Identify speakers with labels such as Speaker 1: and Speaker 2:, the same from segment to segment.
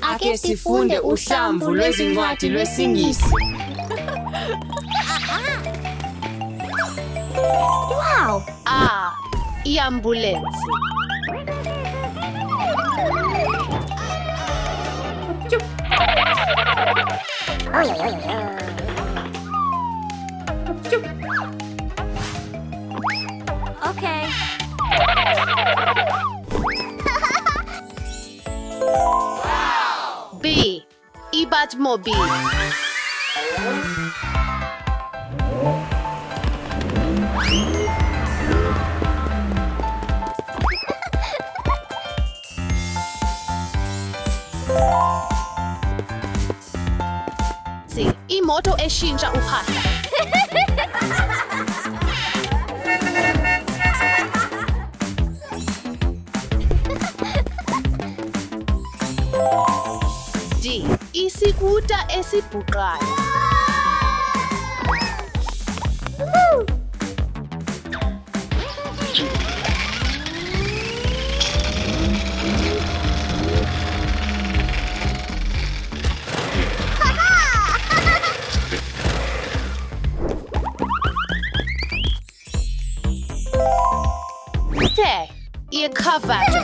Speaker 1: Ake sifunde uhlamvu lwezincwadi lwesiNgisi.
Speaker 2: Wow!
Speaker 3: I-ambulensi.
Speaker 2: Okay.
Speaker 3: B. I-Batmobile. C. Imoto eshintsha uphahla. D. Isikuta esibhuqayo. Te. I-Caravaggio.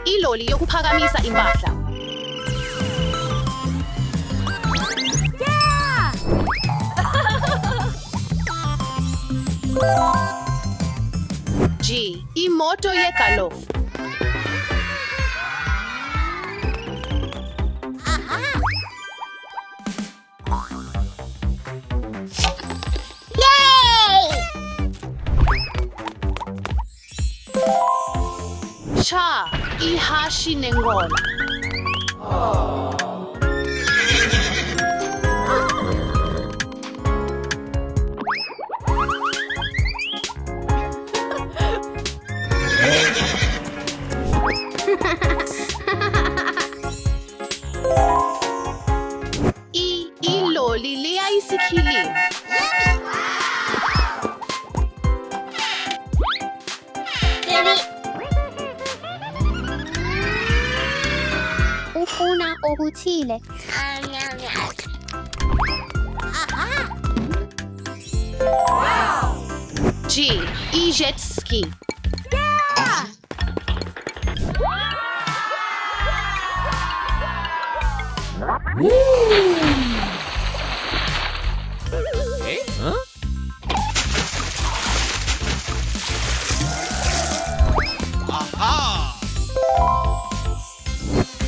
Speaker 3: Iloli yokuphakamisa impahla. G. Imoto yegalofu. Cha. Ihashi nengola. Iloli liyayisikhilim.
Speaker 2: Ufuna okuthile.
Speaker 3: G. I-jet ski.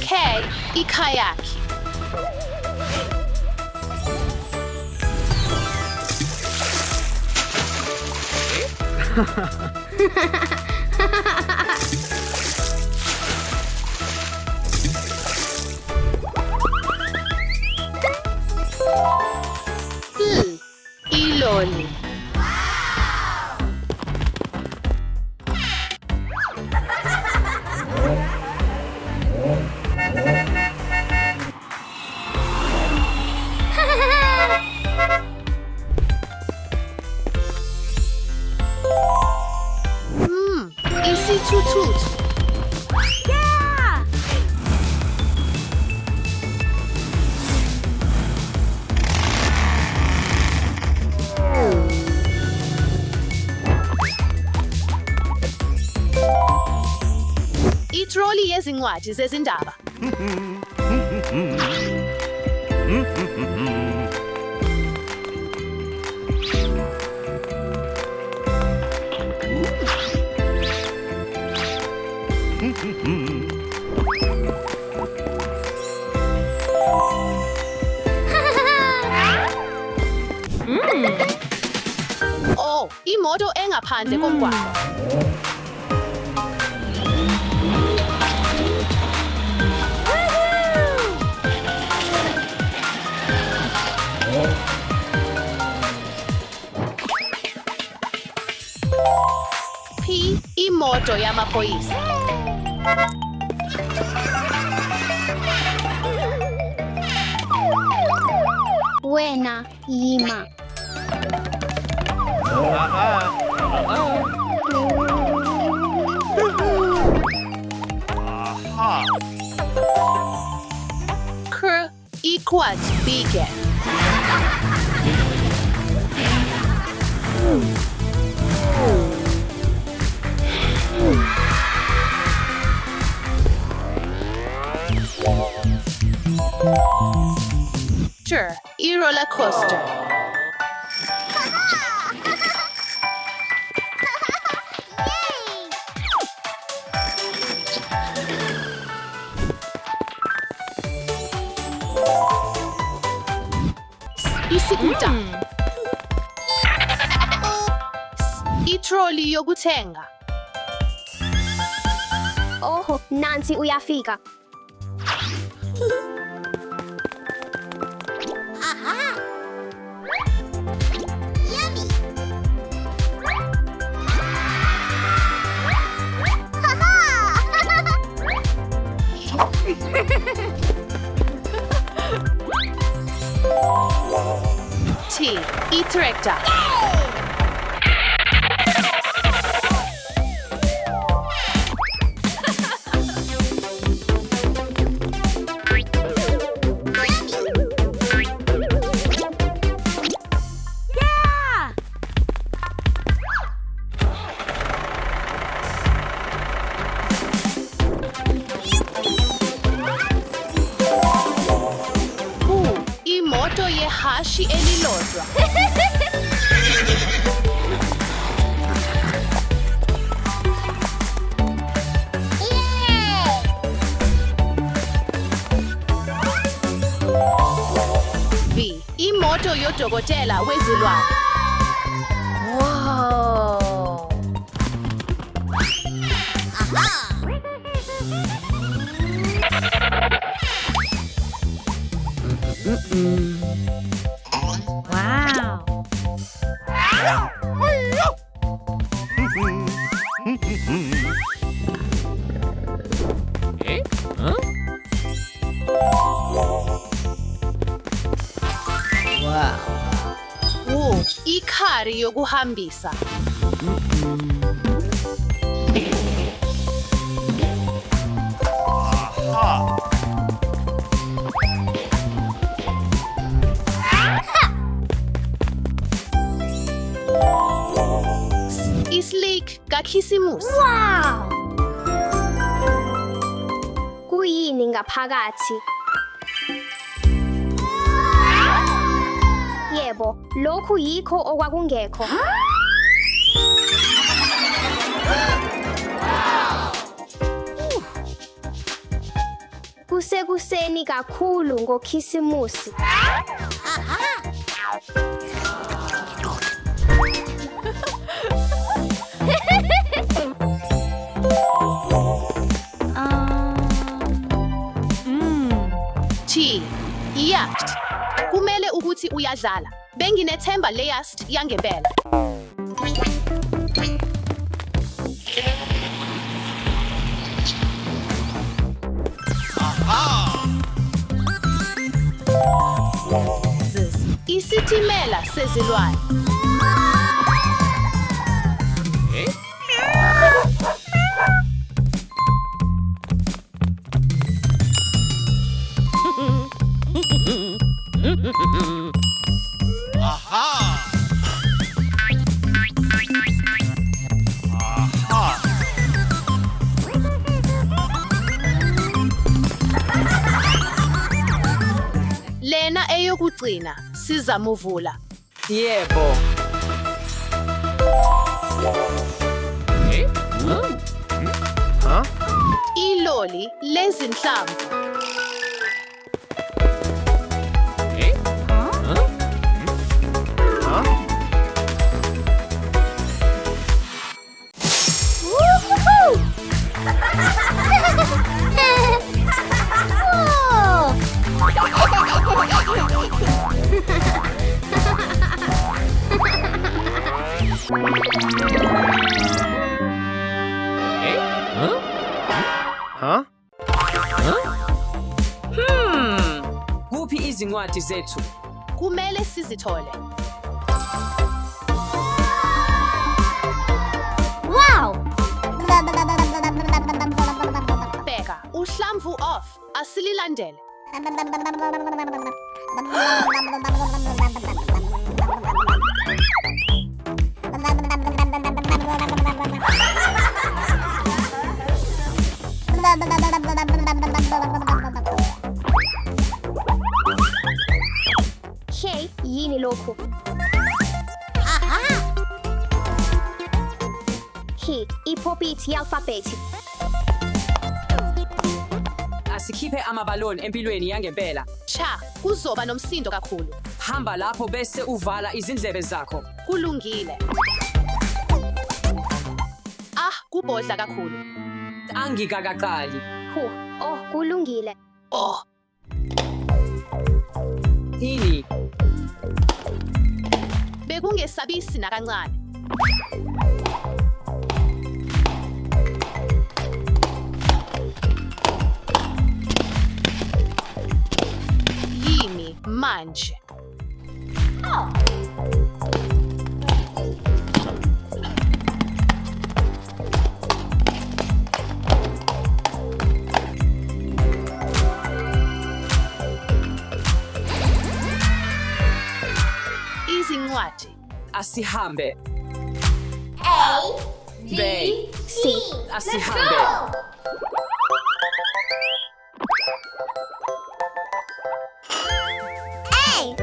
Speaker 3: K. I-kayaki. Iloli. Isithuthuthu. Itroli yezincwadi zezindaba. Oh, imoto engaphandle komgwaqo. imoto yamaphoyisa.
Speaker 2: Wena yima.
Speaker 3: K equals begin. Sure, roller coaster. Isikuta. Itroli yokuthenga.
Speaker 2: Oh, nansi uyafika.
Speaker 3: T e-tractor. Imoto yehashi elilodwa. V imoto yodokotela wezilwane.
Speaker 1: Wow.
Speaker 2: Wow.
Speaker 3: U ikhari yokuhambisa. Islik kakhisimusi.
Speaker 2: Wow. Kuyini ngaphakathi? Yebo, lokhu yikho okwakungekho. Kusekuseni kakhulu ngokhisimusi.
Speaker 3: T yacht. Kumele ukuthi uyadlala. Benginethemba le yacht yangempela. Isitimela sezilwane. Lena eyokugcina sizamuvula.
Speaker 1: Yebo.
Speaker 3: Iloli lezinhlamvu.
Speaker 1: izincwadi zethu.
Speaker 3: Kumele sizithole.
Speaker 2: Wow!
Speaker 3: Bheka, uhlamvu off. Asililandele.
Speaker 2: Hey, yini lokhu? Hi, iphopiti alfabeti.
Speaker 1: Asikhiphe amabaloni empilweni yangempela.
Speaker 3: Cha, kuzoba nomsindo kakhulu.
Speaker 1: Hamba lapho bese uvala izindlebe zakho.
Speaker 3: Kulungile. Kubhodla kakhulu.
Speaker 1: Angikakaqali.
Speaker 2: Oh, kulungile.
Speaker 3: Oh,
Speaker 1: Ini,
Speaker 3: bekungesabisi nakancane. Yimi manje. Izincwadi.
Speaker 1: asihambe.
Speaker 4: A,
Speaker 1: B,
Speaker 2: C.
Speaker 1: asihambe.
Speaker 4: A,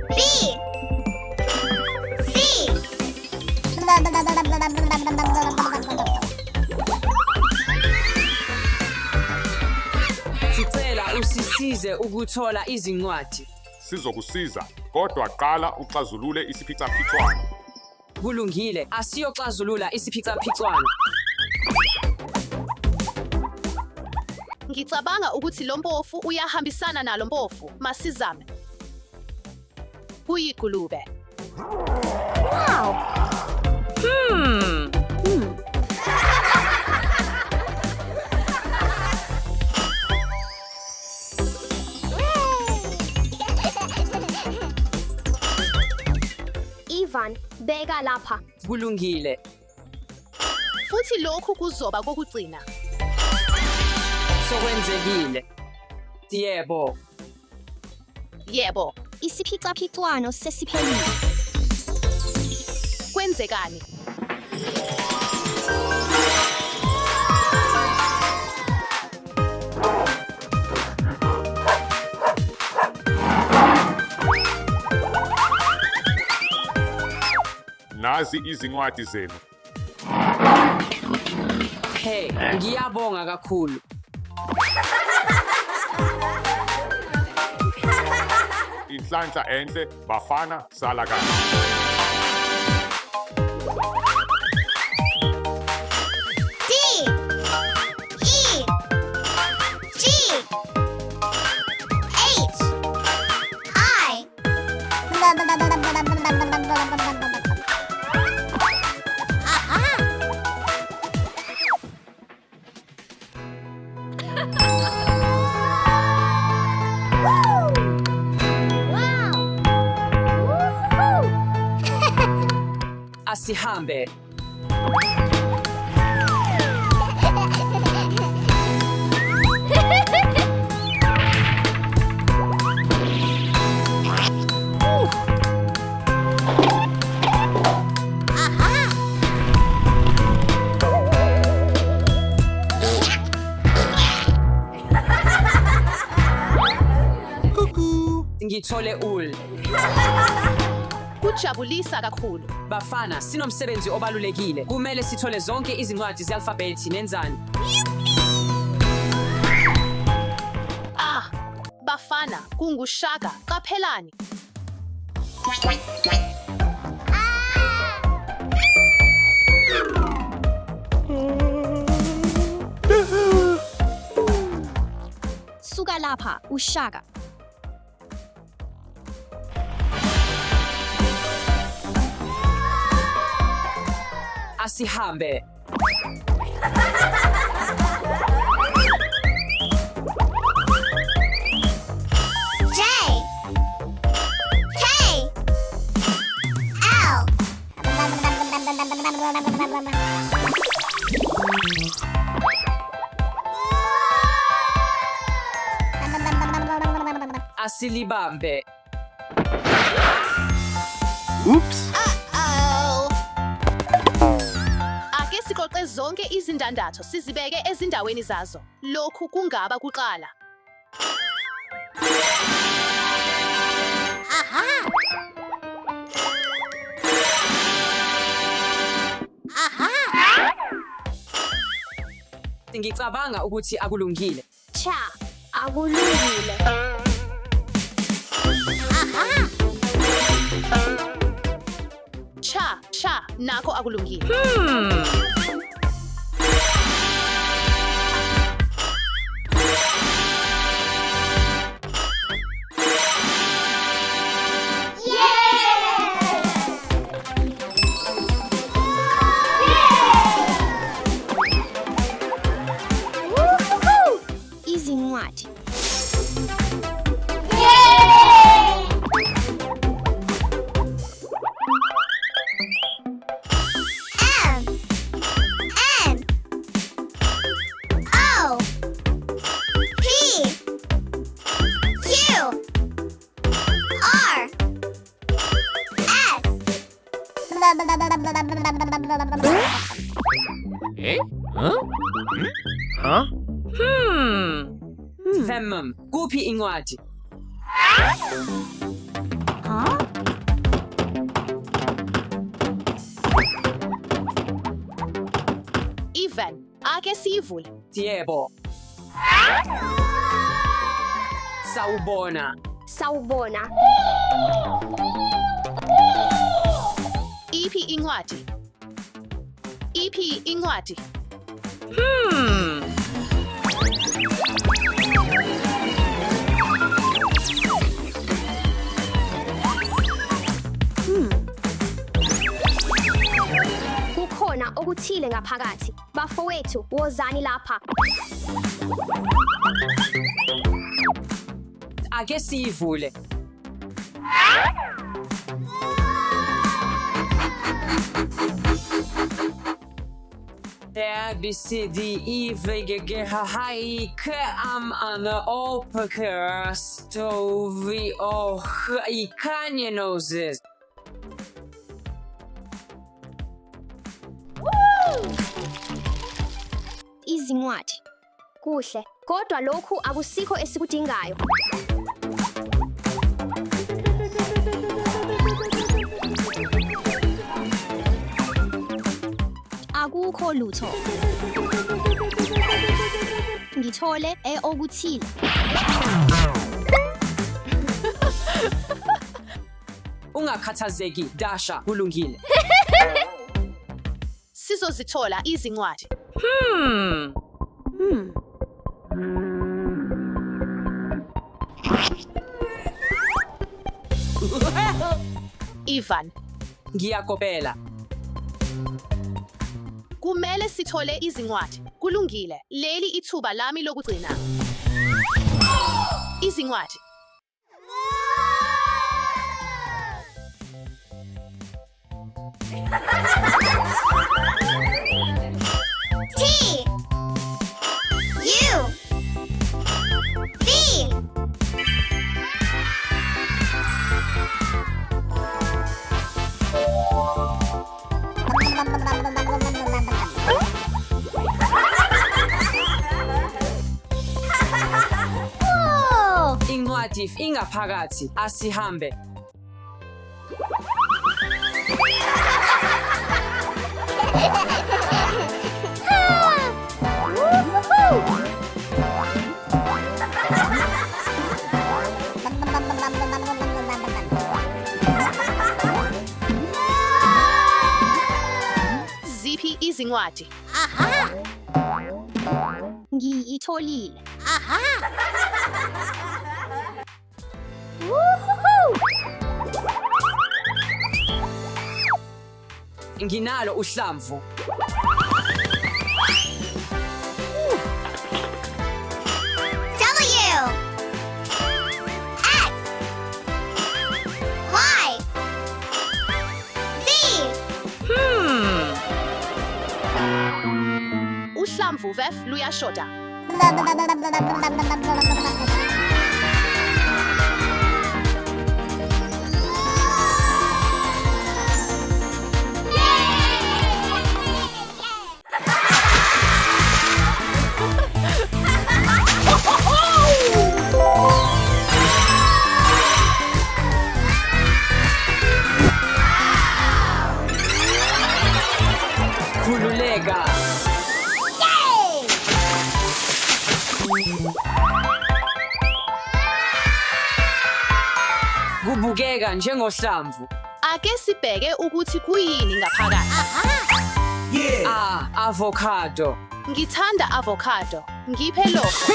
Speaker 4: B, C.
Speaker 1: Sicela usisize ukuthola izincwadi.
Speaker 5: Sizokusiza, kodwa qala uxazulule isiphicaphichwana.
Speaker 1: Kulungile, asiyoxazulula isiphicaphichwana.
Speaker 3: Ngicabanga ukuthi lo mpofu uyahambisana nalo mpofu. Masizame. Kuyigulube.
Speaker 2: Wow! Ivan, beka lapha.
Speaker 1: Kulungile.
Speaker 3: Futhi lokhu kuzoba kokugcina.
Speaker 1: Sokwenzekile. Yebo.
Speaker 3: Yebo.
Speaker 2: Isiphicaphichwano sesiphelile.
Speaker 3: Kwenzekani?
Speaker 5: Nazi izincwadi zenu.
Speaker 1: Hey, ngiyabonga kakhulu.
Speaker 5: Inhlanhla enhle, bafana, sala kahle.
Speaker 4: D, E, G, H, I.
Speaker 1: Asihambe. Ngithole ul.
Speaker 3: Kujabulisa kakhulu.
Speaker 1: Bafana, sinomsebenzi obalulekile. Kumele sithole zonke izincwadi ze-alfabhethi nenzani.
Speaker 3: Bafana, kungushaka. Qaphelani.
Speaker 2: Suka lapha, ushaka.
Speaker 1: Asihambe. asilibambe.
Speaker 6: Oops.
Speaker 3: Oh. Ake siqoqe zonke izindandatho sizibeke ezindaweni zazo. Lokhu kungaba kuqala.
Speaker 1: Ngicabanga ukuthi akulungile.
Speaker 2: Cha, akulungile.
Speaker 3: Cha, nakho akulungile.
Speaker 2: Izincwadi.
Speaker 4: M N O P Q R S.
Speaker 6: Huh?
Speaker 1: Vemmem, kuphi incwadi?
Speaker 3: Ivan, ake siyivule.
Speaker 1: Yebo. Sawubona.
Speaker 2: Sawubona.
Speaker 3: Iphi incwadi? Iphi incwadi?
Speaker 2: Kukhona okuthile ngaphakathi. Bafowethu, wozani lapha.
Speaker 1: Ake siyivule. Der B C D E V G G H I K am ana opker stovi och I kanye noses.
Speaker 2: Izincwadi. Kuhle, kodwa lokhu akusikho esikudingayo. Akukho lutho. Ngithole okuthile.
Speaker 1: Ungakhathazeki, Dasha, kulungile.
Speaker 3: Sizozithola izincwadi. Ivan,
Speaker 1: Ngiyakopela.
Speaker 3: kumele sithole izincwadi. Kulungile. Leli ithuba lami lokugcina. Izincwadi.
Speaker 4: T U V
Speaker 2: Oh!
Speaker 1: Incwadi ingaphakathi, asihambe.
Speaker 3: Ziphi izincwadi?
Speaker 2: Ngiyitholile.
Speaker 1: Nginalo uhlamvu.
Speaker 4: W X Y Z.
Speaker 3: Uhlamvu vef luyashoda.
Speaker 1: kubukeka njengohlamvu.
Speaker 3: Ake sibheke ukuthi kuyini ngaphakathi.
Speaker 1: A. Avocado.
Speaker 3: Ngithanda avocado. Ngiphe lokho.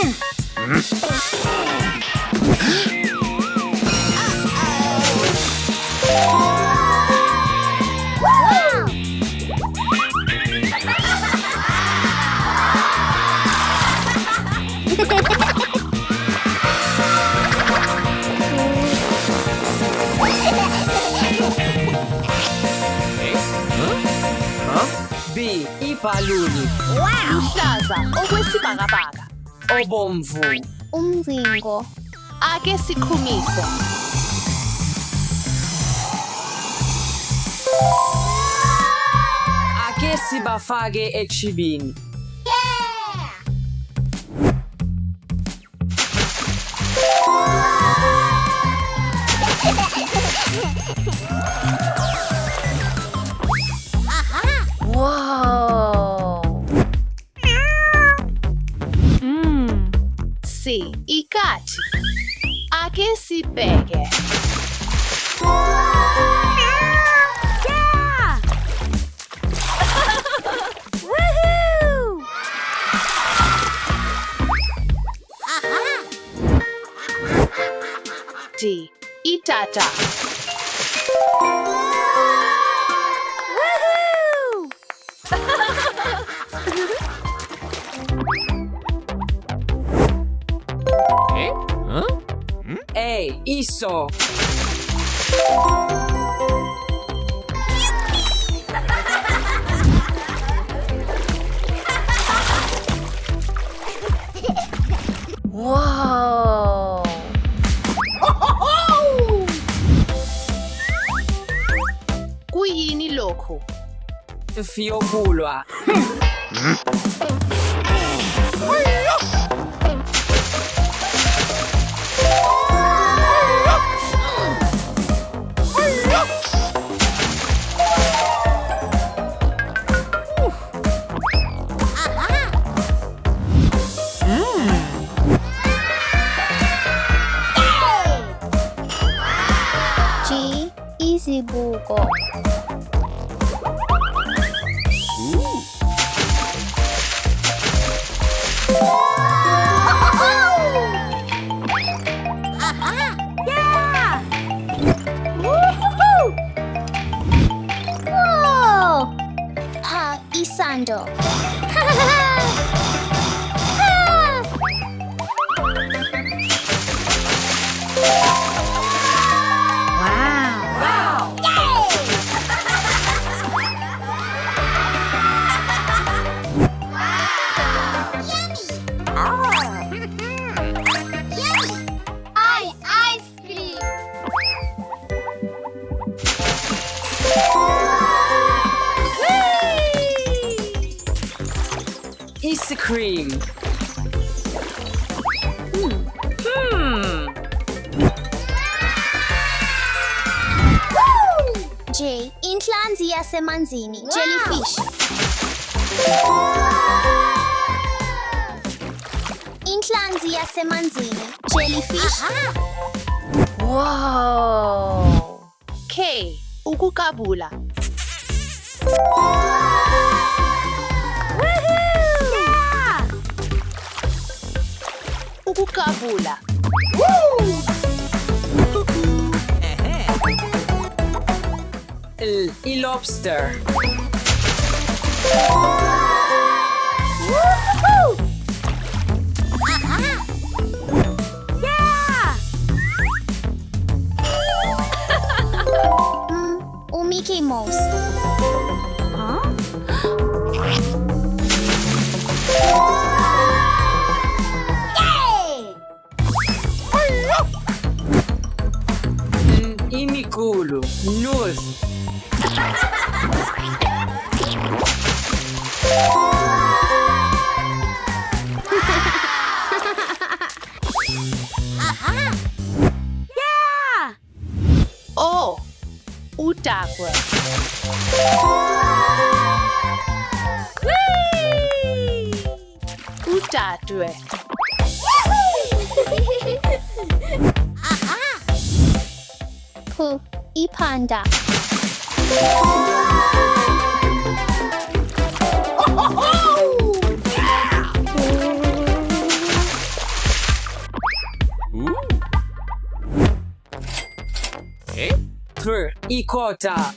Speaker 1: B. Ibhaluni.
Speaker 3: Luhlaza okwesibhakabhaka.
Speaker 1: Obomvu.
Speaker 2: Umzingo.
Speaker 3: Ake siqhumise.
Speaker 1: Ake sibafake echibini.
Speaker 3: C. Ikati. Ake sibheke. D. Itata.
Speaker 1: A. Iso.
Speaker 3: Kuyini lokho?
Speaker 1: Fiyokulwa.
Speaker 2: G. Izibuko. Whoa! Ha, isando.
Speaker 4: Ice cream.
Speaker 1: Ice cream.
Speaker 2: J. Inhlanzi yasemanzini. Jellyfish. Inhlanzi yasemanzini. Jellyfish.
Speaker 3: K. Ukukabula. Ukukabula.
Speaker 1: L. I-lobster.
Speaker 2: Mickey Mouse.
Speaker 1: Imikulu. Nose.
Speaker 3: O. Udakwa. Udadwe.
Speaker 2: Iphanda.
Speaker 1: Ikota.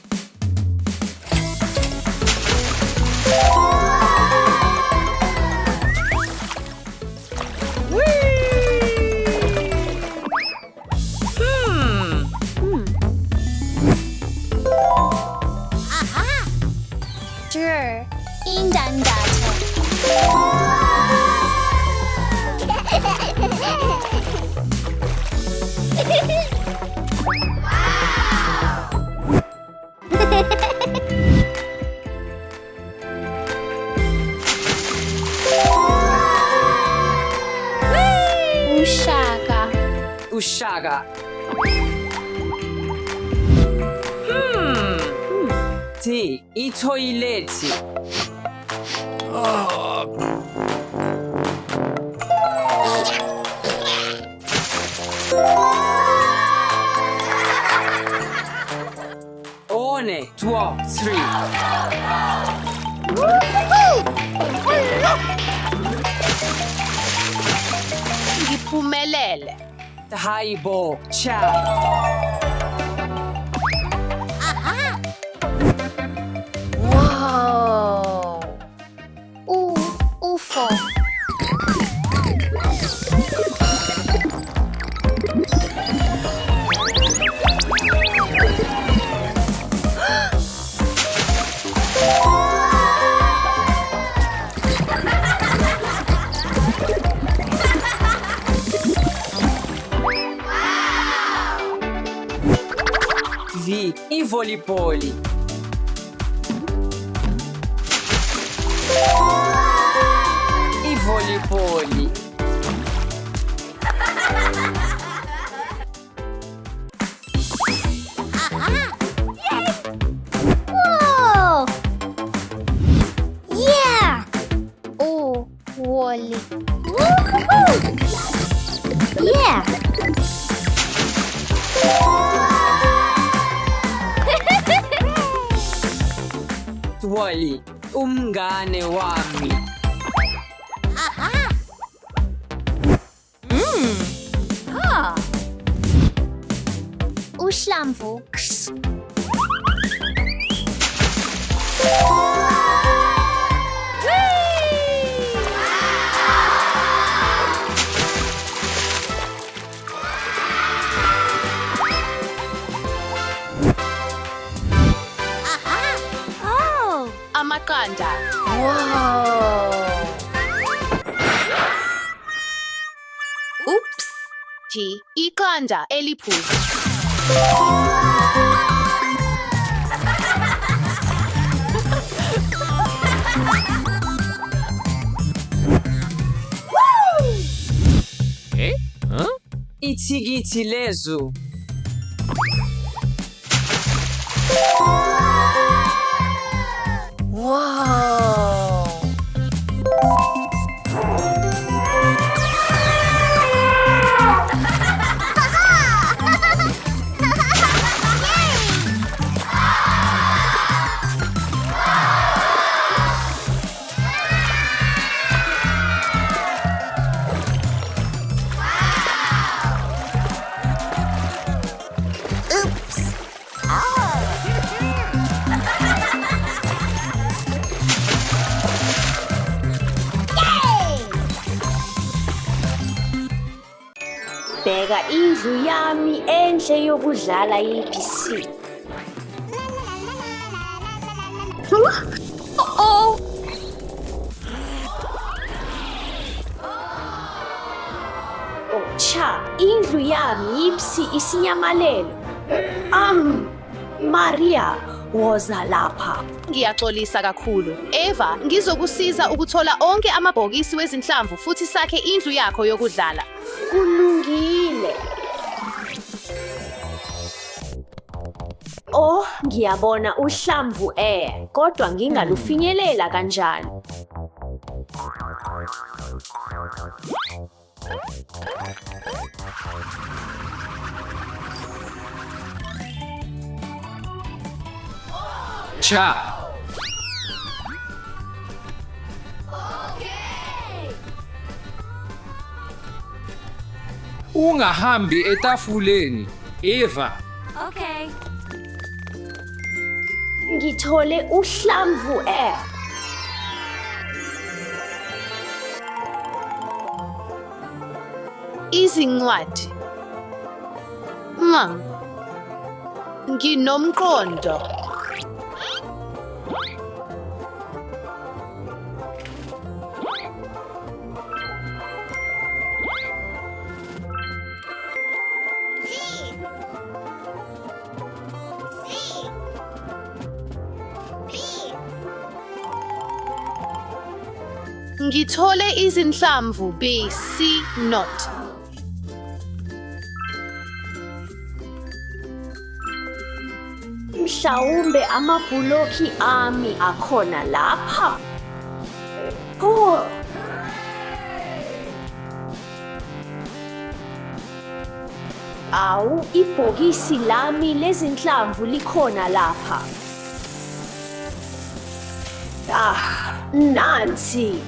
Speaker 2: Indandatho.
Speaker 1: Ushaga. T. Itoileti. One, 2, 3.
Speaker 3: Ngiphumelele.
Speaker 1: Haibo. Ciao.
Speaker 2: UFO.
Speaker 1: V. Ivolipoli. Ivolipoli.
Speaker 2: Whoa! Yeah! Oh, Wally. Yeah!
Speaker 1: Twali. Umngane wami.
Speaker 2: Uhlamvu. Oh!
Speaker 3: Amaqanda.
Speaker 7: Oops.
Speaker 3: G. Iqanda eliphuzi.
Speaker 1: Ithikithi lezu.
Speaker 7: Bheka indlu yami enhle yokudlala ye-PC. Oh. Oh cha, indlu yami yipsi isinyamalelo. Maria woza lapha.
Speaker 3: Ngiyaxolisa kakhulu. Eva, ngizokusiza ukuthola onke amabhokisi wezinhlamvu futhi sakhe indlu yakho yokudlala.
Speaker 7: Kulungile. Oh, ngiyabona uhlamvu kodwa ngingalufinyelela kanjani.
Speaker 1: Cha. Ungahambi etafuleni, Eva.
Speaker 2: Okay.
Speaker 7: Ngithole uhlamvu e.
Speaker 3: Izincwadi. Nginomqondo.
Speaker 4: D. C. B.
Speaker 3: Ngithole izinhlamvu B, C, not.
Speaker 7: Mhlawumbe amabhuloki ami akhona lapha. Oh. Awu, ibhokisi lami lezinhlamvu likhona lapha. Nansi.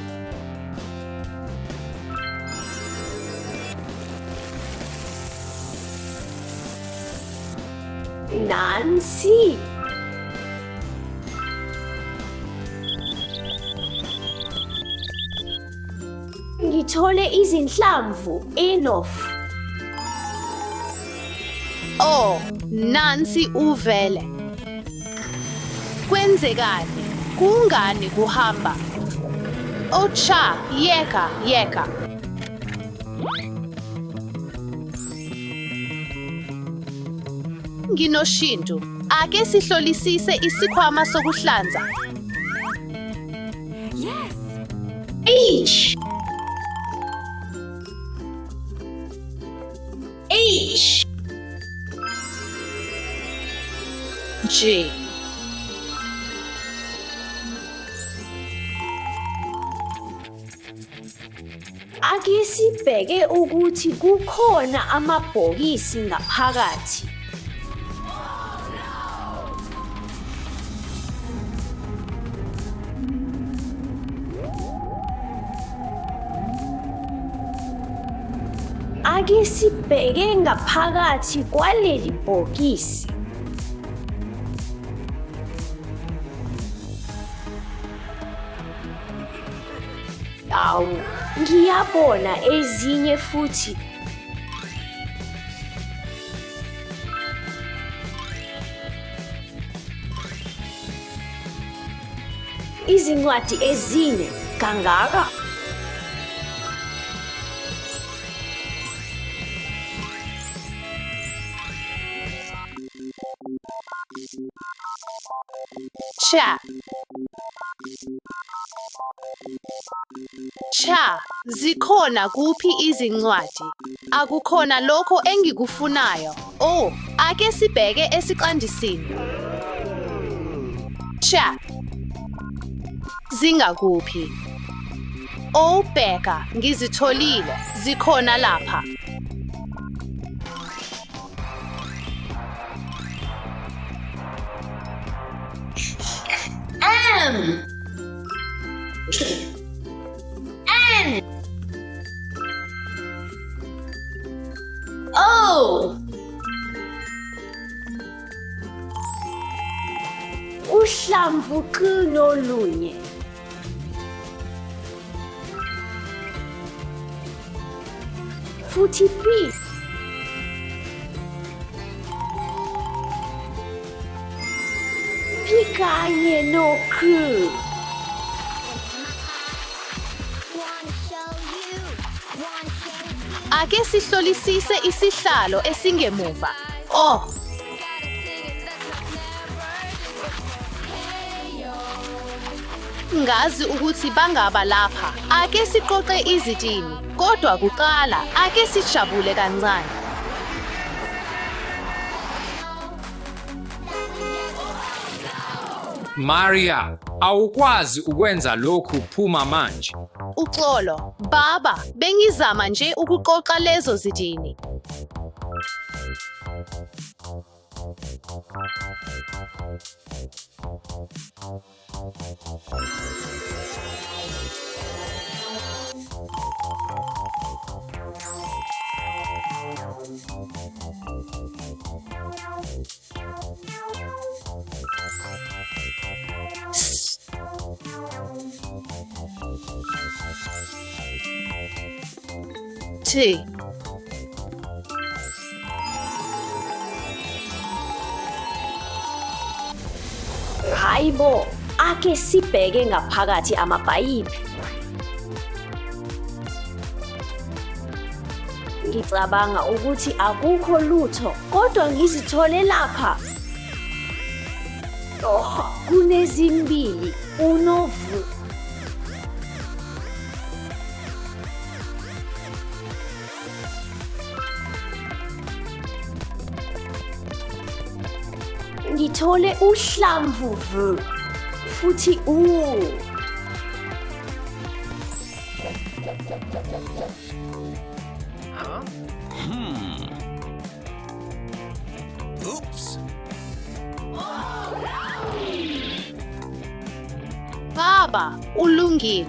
Speaker 7: Nansi. Ngithole izinhlamvu enough.
Speaker 3: Oh, nansi uvele. Kwenzekani? Kungani kuhamba? Oh cha, yeka. Nginoshintsho. Ake sihlolisise isikhwama sokuhlanza.
Speaker 2: Yes.
Speaker 7: H. H.
Speaker 3: G.
Speaker 7: Ake sibheke ukuthi kukhona amabhokisi ngaphakathi. Ake sibheke ngaphakathi kwaleli bhokisi. Awu, ngiyabona ezinye futhi. Izincwadi ezine kangaka.
Speaker 3: Cha, zikhona kuphi izincwadi? Akukhona lokho engikufunayo. Oh, ake sibheke esiqandisini. Cha. Zingakuphi? Oh, bheka, ngizitholile. Zikhona lapha.
Speaker 7: Oh! Uhlamvu kunolunye. Futhi P. Pikanye no Q.
Speaker 3: Ake sihlolisise isihlalo esingemuva. Oh, ngazi ukuthi bangaba lapha. Ake siqoqe izitini, kodwa kuqala ake sijabule kancane.
Speaker 1: Maria, awukwazi ukwenza lokhu phuma manje.
Speaker 3: Uxolo, baba, bengizama nje ukuqoqa lezo zitini. futhi
Speaker 7: Hayibo, ake sibheke ngaphakathi amabhayipi. Ngicabanga ukuthi akukho lutho, kodwa ngizithole lapha. Oh, kunezimbili, unovu. Ngithole uhlamvu v, futhi u.
Speaker 3: baba ulungile.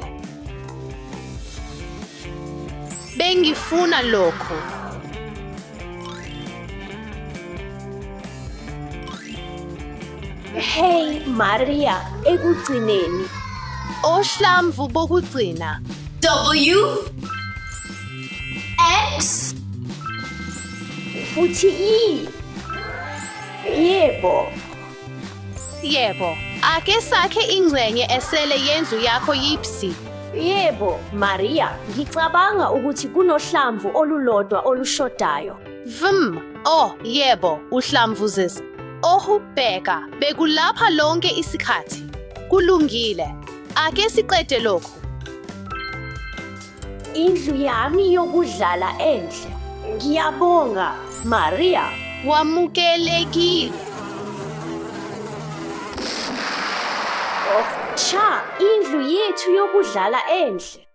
Speaker 3: Bengifuna lokho.
Speaker 7: Hey Maria, ekugcineni.
Speaker 3: Ohlamvu bokugcina.
Speaker 2: W X
Speaker 7: Futhi I. Yebo.
Speaker 3: Yebo, ake sakhe ingxenye esele yendlu yakho yipsi.
Speaker 7: Yebo, Maria, ngicabanga ukuthi kunohlamvu olulodwa olushodayo.
Speaker 3: Oh, yebo, uhlamvuzisi. Ohubheka, bekulapha lonke isikhathi. Kulungile. Ake siqede lokho.
Speaker 7: Indlu yami yokudlala enhle. Ngiyabonga, Maria.
Speaker 3: Wamukelekile.
Speaker 7: Oh, cha, indlu yethu yokudlala enhle.